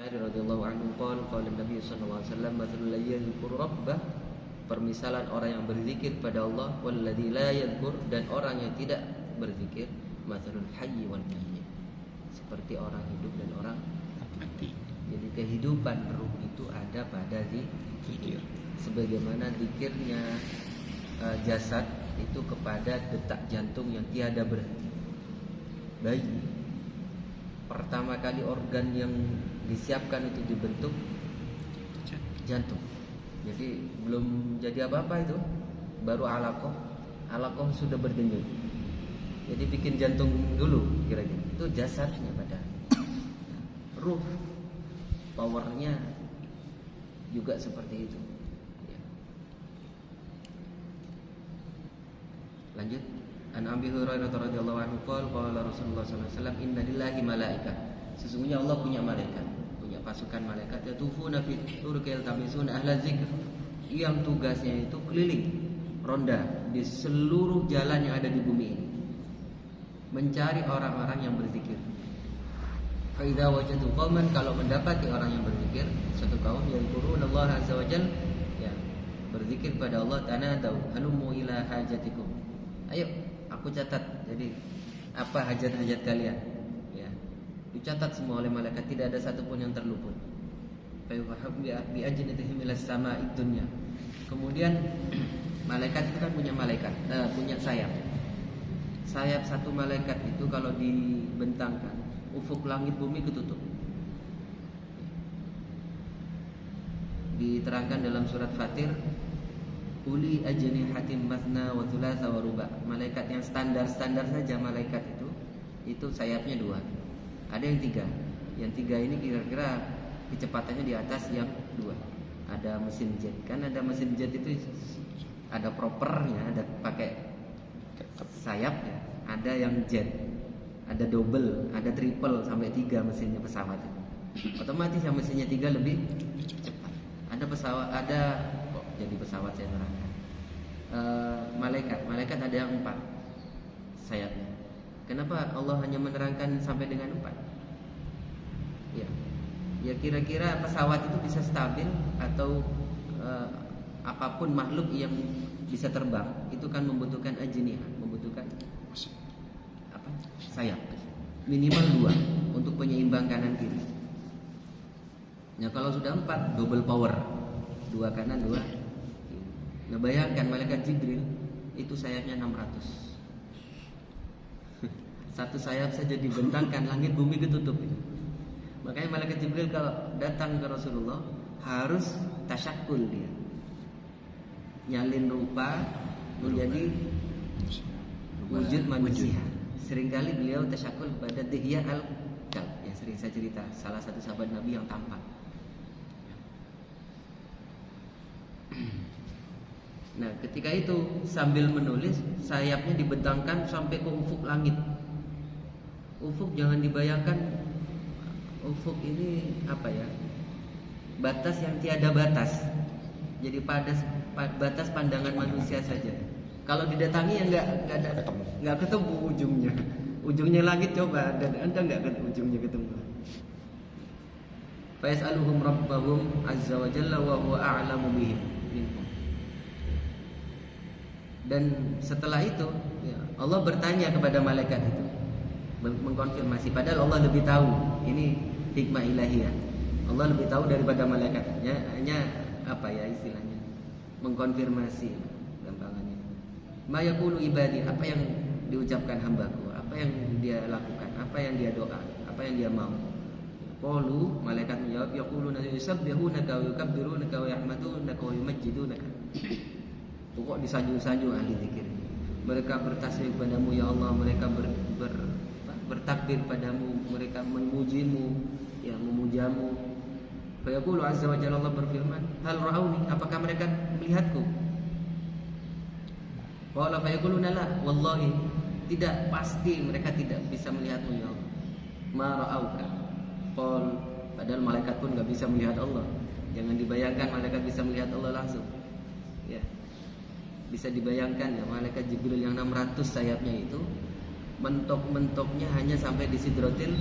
Jabir radhiyallahu anhu qala Nabi sallallahu alaihi wasallam mathalul ladzi yadhkuru rabbah, permisalan orang yang berzikir pada Allah, walladzi la yadhkur, dan orang yang tidak berzikir, mathalul hayy wal mayyit, seperti orang hidup dan orang mati. Jadi kehidupan ruh itu ada pada zikir, sebagaimana zikirnya jasad itu kepada detak jantung yang tiada berhenti. Bayi pertama kali organ yang disiapkan itu dibentuk jantung. Jadi belum jadi apa-apa itu, baru alaqah sudah berdenyut. Jadi bikin jantung dulu kira-kira. Itu jasadnya pada. Ruh powernya juga seperti itu. Ya. Lanjut. An Abi Hurairah radhiyallahu anhu qala Rasulullah sallallahu alaihi wasallam inna lillahi malaika. Sesungguhnya Allah punya malaikat, punya pasukan malaikat yatufuna fi turqil tamisuna ahla zikr, yang tugasnya itu keliling ronda di seluruh jalan yang ada di bumi ini, mencari orang-orang yang berzikir. Fa idza wajadu qauman, kalau mendapati orang yang berzikir, satu kaum yang yadhkurunallaha azza wajalla, ya, berzikir pada Allah, tanadau halummu ila hajatikum. Ayo, aku catat. Jadi apa hajat-hajat kalian? Ya, dicatat semua oleh malaikat, tidak ada satupun yang terluput. Bi ajnatihim ila sama'id dunya. Kemudian malaikat itu kan punya sayap. Sayap satu malaikat itu kalau dibentangkan, ufuk langit bumi ketutup. Diterangkan dalam surat Fatir, uli ajnihatin masna wa thulatha wa ruba. Malaikat yang standar saja malaikat itu sayapnya 2. Ada yang 3. Yang 3 ini kira-kira kecepatannya di atas yang 2. Ada mesin jet. Kan ada mesin jet itu ada propernya, ada pakai sayapnya. Ada yang jet, ada double, ada triple sampai 3 mesinnya pesawat itu. Otomatis yang mesinnya 3 lebih cepat. Ada pesawat, ada kok jadi pesawat saya terangkan. Malaikat ada yang 4 sayapnya. Kenapa Allah hanya menerangkan sampai dengan 4? Ya kira-kira pesawat itu bisa stabil atau apapun makhluk yang bisa terbang itu kan membutuhkan ajnihah, membutuhkan apa? Sayap. Minimal 2 untuk penyeimbang kanan kiri. Nah kalau sudah 4, double power, 2 kanan 2. Nah bayangkan malaikat Jibril itu sayapnya 600. Satu sayap saja dibentangkan, langit bumi ketutup. Makanya malaikat Jibril kalau datang ke Rasulullah harus tasyakkul, dia nyalin rupa menjadi wujud manusia. Seringkali beliau tasyakkul kepada Dihya al-Kalb, yang sering saya cerita, salah satu sahabat Nabi yang tampan. Nah ketika itu sambil menulis, sayapnya dibentangkan sampai ke ufuk langit. Ufuk jangan dibayangkan, ufuk ini apa ya, batas yang tiada batas. Jadi batas pandangan manusia saja. Kalau didatangi ya nggak ketemu ujungnya. Ujungnya langit coba, dan Anda nggak ketemu ujungnya ketemu. Fa yas'aluhum rabbahum azza wa jalla wa huwa a'lamu bihim minhum. Dan setelah itu ya, Allah bertanya kepada malaikat itu, mengkonfirmasi, padahal Allah lebih tahu. Ini hikmah ilahiyah. Allah lebih tahu daripada malaikat. Hanya apa ya istilahnya, mengkonfirmasi gampangannya. Ma yaqulu ibadi, apa yang diucapkan hambaku, apa yang dia lakukan, apa yang dia doa, apa yang dia mau. Qalu, malaikat menjawab, yaquluna yusabbihunaka wa yukabbirunaka wa yahmadunaka wa yumajjidunaka. Pokok disanjung-sanjung ahli zikir. Mereka bertasbih padamu ya Allah, mereka bertakbir padamu, mereka memujimu, ya memujamu. Fa yaqulu azza wa jalla, Allah berfirman, hal ra'auni, apakah mereka melihatku? Qala fa yaquluna la, wallahi, tidak, pasti mereka tidak bisa melihatmu ya Allah. Ma ra'auka. Qal, padahal malaikat pun enggak bisa melihat Allah. Jangan dibayangkan malaikat bisa melihat Allah langsung. Ya. Bisa dibayangkan ya, malaikat Jibril yang 600 sayapnya itu mentok-mentoknya hanya sampai di Sidratil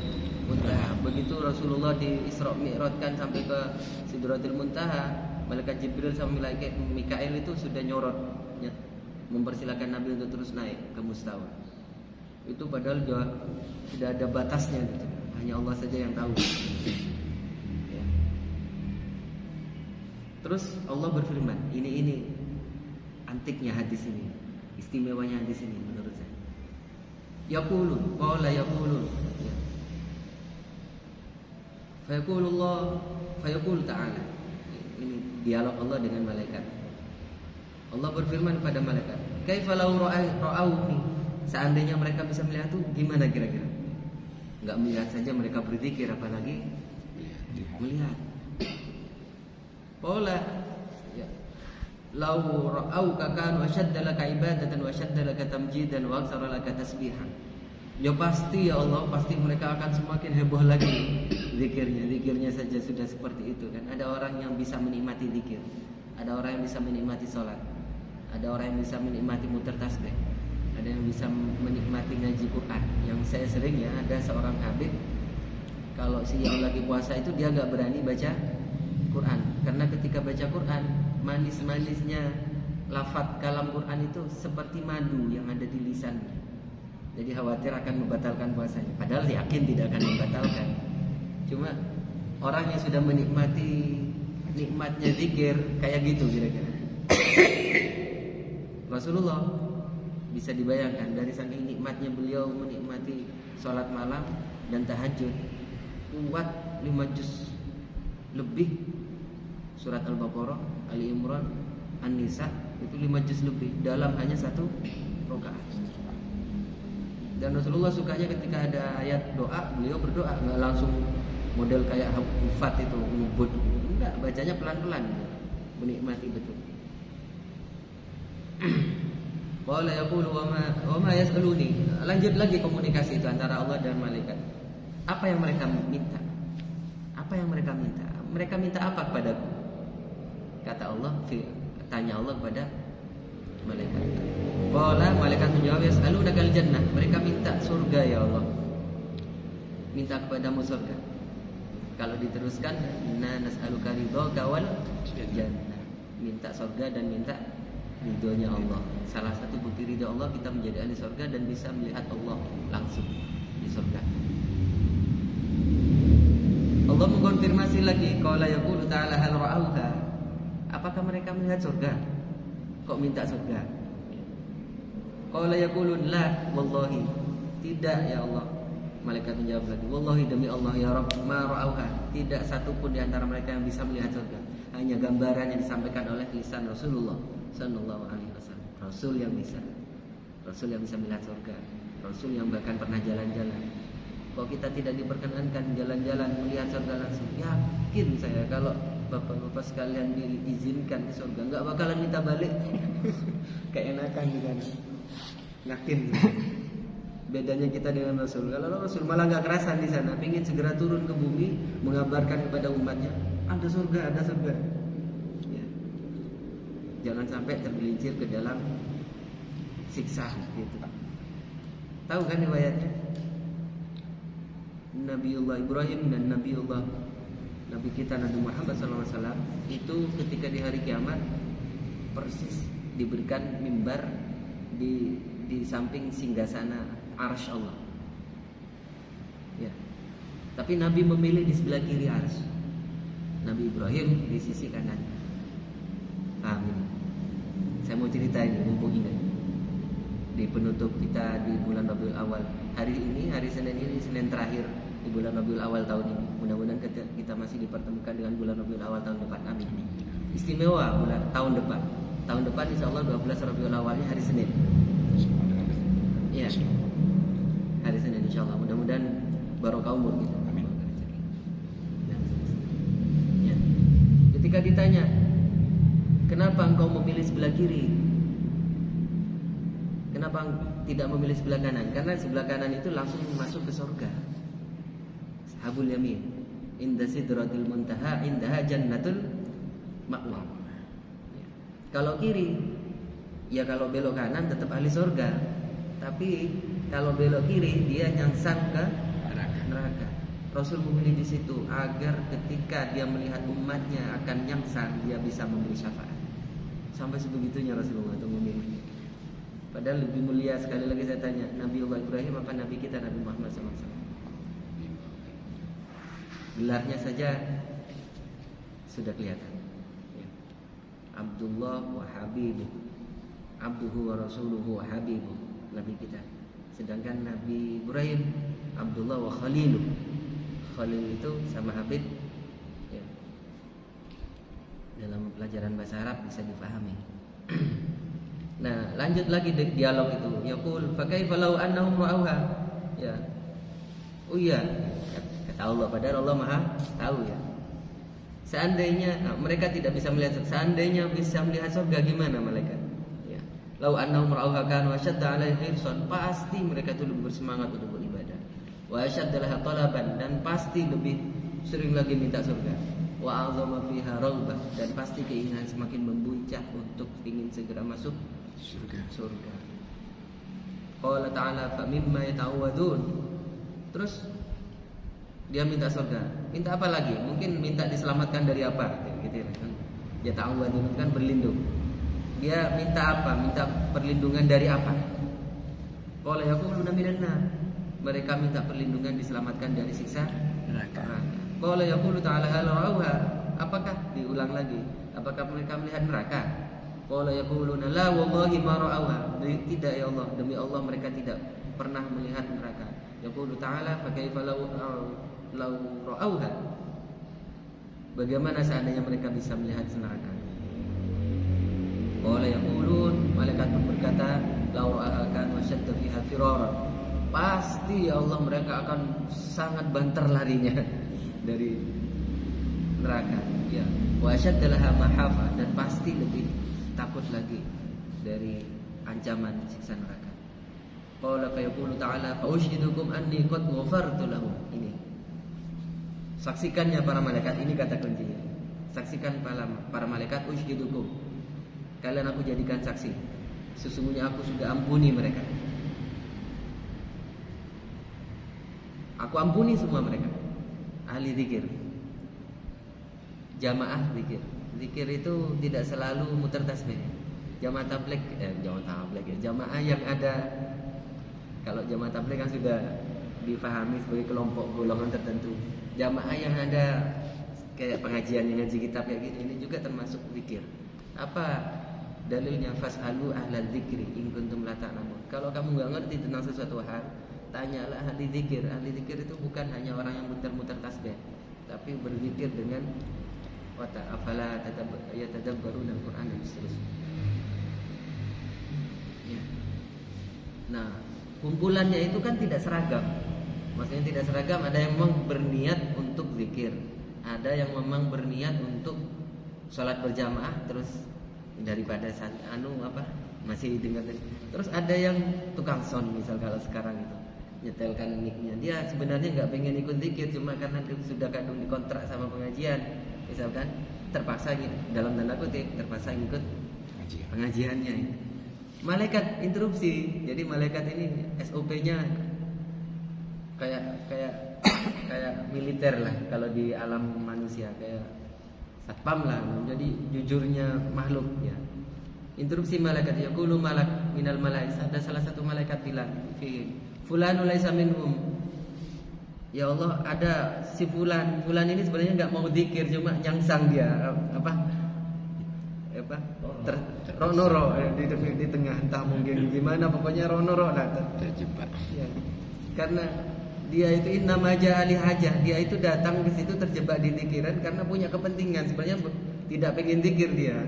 Muntaha. Begitu Rasulullah di Isra Mi'rajkan sampai ke Sidratil Muntaha, malaikat Jibril sama malaikat Mikail itu sudah nyorot ya, mempersilakan Nabi untuk terus naik ke Mustawa. Itu padahal juga tidak ada batasnya gitu. Hanya Allah saja yang tahu ya. Terus Allah berfirman, ini antiknya hadis ini, istimewanya hadis ini menurut saya. Yaqulun, qala yaqulun ya. Fayaqulu ta'ala. Ini dialog Allah dengan malaikat. Allah berfirman kepada malaikat, kaifa law ra'awni, seandainya mereka bisa melihat itu gimana kira-kira? Enggak melihat saja mereka berzikir, apalagi melihat. Qala ya, law ra'auka kanu ashadda laka ibadatan wa ashadda laka tamjidan wa aktsara laka tasbihan. Ya pasti ya Allah, pasti mereka akan semakin heboh lagi zikirnya saja sudah seperti itu kan. Ada orang yang bisa menikmati zikir, ada orang yang bisa menikmati sholat, ada orang yang bisa menikmati muter tasbih, ada yang bisa menikmati ngaji Quran. Yang saya sering ya, ada seorang habib kalau siang lagi puasa itu dia nggak berani baca Quran, karena ketika baca Quran manis-manisnya lafaz kalam Quran itu seperti madu yang ada di lisannya. Jadi khawatir akan membatalkan puasanya. Padahal yakin tidak akan membatalkan. Cuma orang yang sudah menikmati nikmatnya zikir kayak gitu kira-kira. Rasulullah bisa dibayangkan dari saking nikmatnya beliau menikmati sholat malam dan tahajud, kuat 5 juz lebih surat Al-Baqarah, Ali Imran, An-Nisa itu 5 juz lebih dalam hanya 1 rakaat. Dan Rasulullah sukanya ketika ada ayat doa, beliau berdoa, nggak langsung model kayak hufat itu ngubud, enggak, bacanya pelan-pelan, menikmati betul. Qala yaqulu wa ma yas'aluni. Lanjut lagi komunikasi itu antara Allah dan malaikat. Apa yang mereka minta? Apa yang mereka minta? Mereka minta apa kepadaku? Kata Allah, tanya Allah kepada malaikat. Qala, malaikat menjawab, yas'alunaka al-jannah. Mereka minta surga ya Allah. Minta kepadamu surga. Kalau diteruskan, inna nas'aluka ridhaka wal jannah. Minta surga dan minta ridhonya Allah. Salah satu bukti ridho Allah kita menjadi ahli surga dan bisa melihat Allah langsung di surga. Allah mengkonfirmasi lagi, qala yaqulu ta'ala hal ra'auha. Apakah mereka melihat surga? Kok minta surga? Qala yaqulun la wallahi. Tidak ya Allah. Malaikat menjawab lagi, wallahi demi Allah ya Rabb, ma ra'auha. Tidak satu pun di antara mereka yang bisa melihat surga. Hanya gambaran yang disampaikan oleh lisan Rasulullah sallallahu alaihi wasallam. Rasul yang bisa melihat surga. Rasul yang bahkan pernah jalan-jalan. Kalau kita tidak diperkenankan jalan-jalan melihat surga langsung, yakin saya kalau bapak-bapak sekalian diizinkan ke surga nggak bakalan minta balik. Kayak enakan juga. Yakin. Bedanya kita dengan Rasul. Kalau Rasul malah nggak kerasan di sana, pengen segera turun ke bumi mengabarkan kepada umatnya, ada surga, ada surga. Ya. Jangan sampai tergelincir ke dalam siksa gitu. Tahu kan riwayatnya? Nabiullah Ibrahim dan Nabi kita Nabi Muhammad SAW itu ketika di hari kiamat persis diberikan mimbar di samping singgasana arsy Allah. Ya. Tapi Nabi memilih di sebelah kiri arsy. Nabi Ibrahim di sisi kanan. Amin. Saya mau cerita ini mumpung ingat. Di penutup kita di bulan Rabiul Awal. Hari ini, hari Senin ini, Senin terakhir di bulan Rabiul Awal tahun ini. Mudah-mudahan kita masih dipertemukan dengan bulan Rabiul Awal tahun depan. Amin. Istimewa bulan tahun depan. Tahun depan insya Allah 12 Rabiul Awalnya hari Senin. Iya. Hari Senin insya Allah. Mudah-mudahan barokah umur kita. Amin. Ya. Ketika ditanya, kenapa engkau memilih sebelah kiri? Kenapa tidak memilih sebelah kanan? Karena sebelah kanan itu langsung masuk ke surga. Ashabul yamin, inda sidratil muntaha, indaha jannatul ma'wa. Ya. Kalau kiri, ya kalau belok kanan tetap ahli surga. Tapi kalau belok kiri dia nyangsang ke neraka. Rasul memilih di situ agar ketika dia melihat umatnya akan nyangsang, dia bisa memberi syafaat. Sampai sebegitunya Rasulullah itu memilih. Padahal lebih mulia, sekali lagi saya tanya, Nabi Allah Ibrahim apa Nabi kita Nabi Muhammad SAW? Gelarnya saja sudah kelihatan. Abdullah wa Habibu, Abduhu wa Rasuluhu wa Habibu, Nabi kita. Sedangkan Nabi Ibrahim Abdullah wa Khalilu. Khalil itu sama Habib ya. Dalam pelajaran bahasa Arab bisa dipahami. Nah, lanjut lagi dialog itu. Yaqul fa kaifa law annahum ra'awha. Ya. Oh iya, kata Allah, padahal Allah Maha tahu ya. Seandainya mereka tidak bisa melihat, seandainya bisa melihat surga gimana malaikat? Ya. Lau annahum ra'awha kanu ashadda 'alaihi hirsan, pasti mereka itu lebih bersemangat untuk beribadah. Wa ashadda laha talaban, dan pasti lebih sering lagi minta surga. Wa 'azama fiha raghbah, dan pasti keinginan semakin membuncah untuk ingin segera masuk surga. Qala ta'ala fa mimma yata'awwadun. Terus dia minta surga. Minta apa lagi? Mungkin minta diselamatkan dari apa? Gitu kan. Ya ta'awwadun kan berlindung. Dia minta apa? Minta perlindungan dari apa? Qala yaquluna minan nar. Mereka minta perlindungan diselamatkan dari siksa neraka. Qala yaqulu ta'ala hal ra'awha. Apakah diulang lagi? Apakah mereka melihat neraka? Qala yaquluna la wallahi ma ra'awha. Tidak ya Allah, demi Allah mereka tidak pernah melihat neraka. Yaqulu ta'ala fa kaifa law ra'awha. Bagaimana seandainya mereka bisa melihat neraka? Qala yaqulun, malaikat pun berkata, law ra'aha kan wasyadda fiha firara. Pasti ya Allah mereka akan sangat banter larinya dari neraka. Ya, wasyadda laha mahafa, dan pasti lebih takut lagi dari ancaman siksa neraka. Qala fa yaqulu ta'ala fa ushhidukum anni qad ghafartu lahum. Ini saksikannya para malaikat, ini kata kuncinya. Saksikan para malaikat, ushhidukum, kalian aku jadikan saksi, sesungguhnya aku sudah ampuni mereka. Aku ampuni semua mereka. Ahli zikir, jamaah zikir. Zikir itu tidak selalu muter tasbih. Jamaah tabligh jamaah yang ada. Kalau jamaah tabligh kan sudah difahami sebagai kelompok golongan tertentu. Jamaah yang ada kayak pengajian yang ngaji kitab kayak gini, ini juga termasuk zikir. Apa dalilnya? Fas'alu ahlal dzikri in kuntum la ta'lamun. Kalau kamu enggak ngerti tentang sesuatu hal, tanyalah ahli zikir. Ahli zikir itu bukan hanya orang yang muter-muter tasbih, tapi berzikir dengan wata afala yatadabbaruna al-Qur'an dan seterusnya. Ya. Nah, kumpulannya itu kan tidak seragam. Maksudnya tidak seragam, ada yang memang berniat untuk zikir, ada yang memang berniat untuk sholat berjamaah terus daripada masih dengar. Terus ada yang tukang sound, misal kalau sekarang itu nyetelkan mic-nya, dia sebenarnya nggak pengen ikut zikir, cuma karena sudah kadung dikontrak sama pengajian, misalkan terpaksa, dalam tanda kutip, terpaksa ikut pengajiannya. Malaikat interupsi. Jadi malaikat ini SOP-nya kayak militer lah kalau di alam manusia, kayak satpam lah. Jadi jujurnya makhluk ya. Interupsi malaikat, yaqulu malak minal malaik. Ada salah satu malaikat bilang, fi fulanu laisa minhum. Ya Allah, ada si fulan ini sebenarnya enggak mau zikir, cuma nyangsang dia ronoro di tengah, entah mungkin gimana, pokoknya ronoro lah terjebak. Ya. Karena dia itu innama ja'ali hajah, dia itu datang ke situ terjebak di zikiran karena punya kepentingan, sebenarnya tidak pengen zikir dia.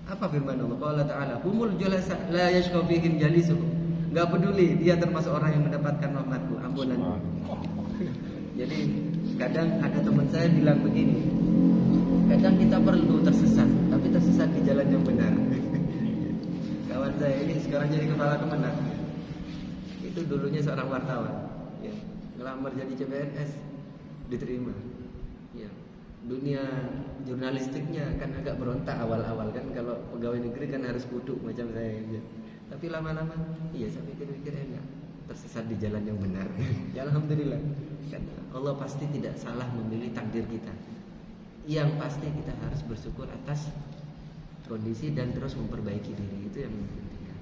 Apa firman Allah? Qala ta'ala, humul julasa la yashqa fihim jalisuhum. Enggak peduli, dia termasuk orang yang mendapatkan rahmatku, ampunan. Jadi kadang ada teman saya bilang begini, kadang kita perlu tersesat, tapi tersesat di jalan yang benar. Kawan saya ini sekarang jadi kepala kemenang. Itu dulunya seorang wartawan, ya, ngelamar jadi CPNS, diterima. Ya. Dunia jurnalistiknya kan agak berontak awal-awal kan, kalau pegawai negeri kan harus kudu macam saya. Ya. Tapi lama-lama, iya saya pikir-pikir enggak, tersesat di jalan yang benar. Ya alhamdulillah. Kan Allah pasti tidak salah memilih takdir kita. Yang pasti kita harus bersyukur atas kondisi dan terus memperbaiki diri, itu yang penting.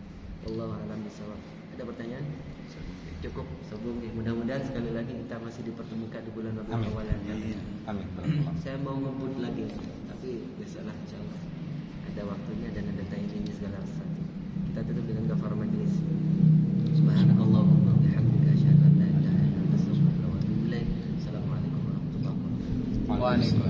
Wallahu a'lam bishawab. Ada pertanyaan? Cukup sebelum mudah-mudahan sekali lagi kita masih dipertemukan di bulan Rabiul Awal nanti. Amin. Saya mau ngebut lagi, tapi besoklah insyaallah ada waktunya dan ada timingnya segala sesuatu. Kita tutup dengan kafar majelis. Subhanakallahumma wa bihamdika asyhadu an la ilaha illa anta astaghfiruka wa atubu ilaik. Assalamualaikum warahmatullahi wabarakatuh. Waalaikumsalam.